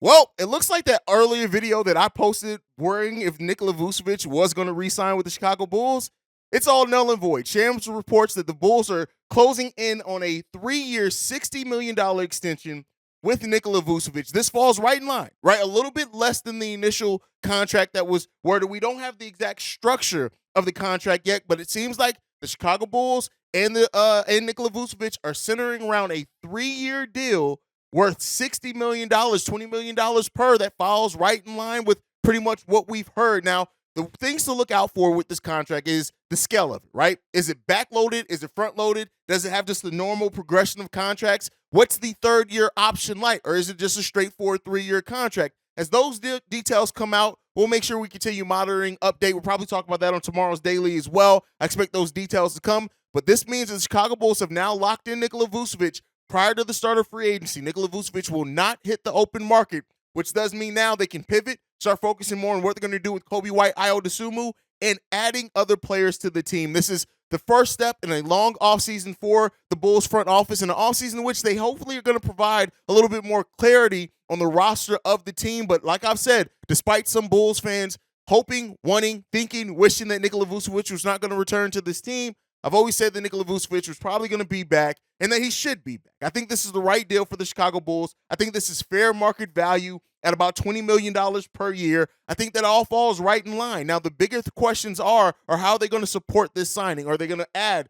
Well, it looks like that earlier video that I posted worrying if Nikola Vucevic was going to re-sign with the Chicago Bulls, it's all null and void. Shams reports that the Bulls are closing in on a 3-year, $60 million extension with Nikola Vucevic. This falls right in line, right? A little bit less than the initial contract that was worded. We don't have the exact structure of the contract yet, but it seems like the Chicago Bulls and Nikola Vucevic are centering around a 3-year deal worth $60 million, $20 million per. That falls right in line with pretty much what we've heard. Now, the things to look out for with this contract is the scale of it, right? Is it backloaded? Is it front loaded? Does it have just the normal progression of contracts? What's the 3rd-year option like? Or is it just a straightforward 3-year contract? As those details come out, we'll make sure we continue monitoring, update. We'll probably talk about that on tomorrow's Daily as well. I expect those details to come. But this means that the Chicago Bulls have now locked in Nikola Vucevic prior to the start of free agency. Nikola Vucevic will not hit the open market, which does mean now they can pivot, start focusing more on what they're going to do with Kobe White, Ayo Dosunmu, and adding other players to the team. This is the first step in a long offseason for the Bulls front office, and an offseason in which they hopefully are going to provide a little bit more clarity on the roster of the team. But like I've said, despite some Bulls fans hoping, wanting, thinking, wishing that Nikola Vucevic was not going to return to this team, I've always said that Nikola Vucevic was probably going to be back and that he should be back. I think this is the right deal for the Chicago Bulls. I think this is fair market value at about $20 million per year. I think that all falls right in line. Now, the bigger questions are how are they going to support this signing? Are they going to add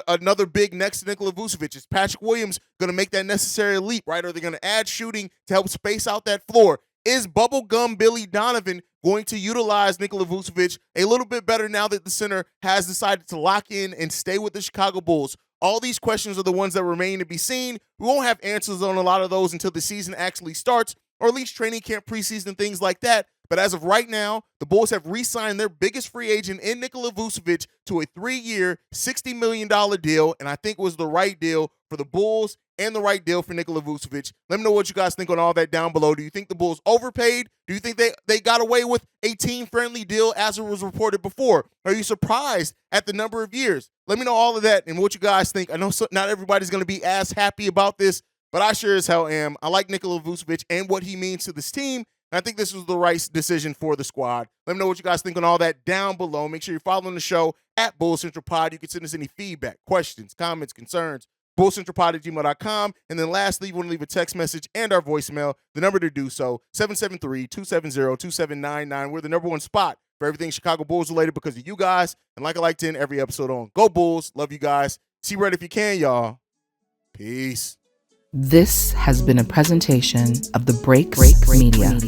another big next to Nikola Vucevic? Is Patrick Williams going to make that necessary leap, right? Are they going to add shooting to help space out that floor? Is Bubblegum Billy Donovan going to utilize Nikola Vucevic a little bit better now that the center has decided to lock in and stay with the Chicago Bulls? All these questions are the ones that remain to be seen. We won't have answers on a lot of those until the season actually starts, or at least training camp, preseason, things like that. But as of right now, the Bulls have re-signed their biggest free agent in Nikola Vucevic to a 3-year, $60 million deal, and I think it was the right deal for the Bulls and the right deal for Nikola Vucevic. Let me know what you guys think on all that down below. Do you think the Bulls overpaid? Do you think they got away with a team-friendly deal as it was reported before? Are you surprised at the number of years? Let me know all of that and what you guys think. I know not everybody's going to be as happy about this, but I sure as hell am. I like Nikola Vucevic and what he means to this team. And I think this was the right decision for the squad. Let me know what you guys think on all that down below. Make sure you're following the show at Bull Central Pod. You can send us any feedback, questions, comments, concerns, bullcentralpod@gmail.com. And then lastly, you want to leave a text message and our voicemail. The number to do so, 773-270-2799. We're the #1 spot for everything Chicago Bulls related because of you guys. And like I like to end every episode on, go Bulls. Love you guys. See red if you can, y'all. Peace. This has been a presentation of the Break Media.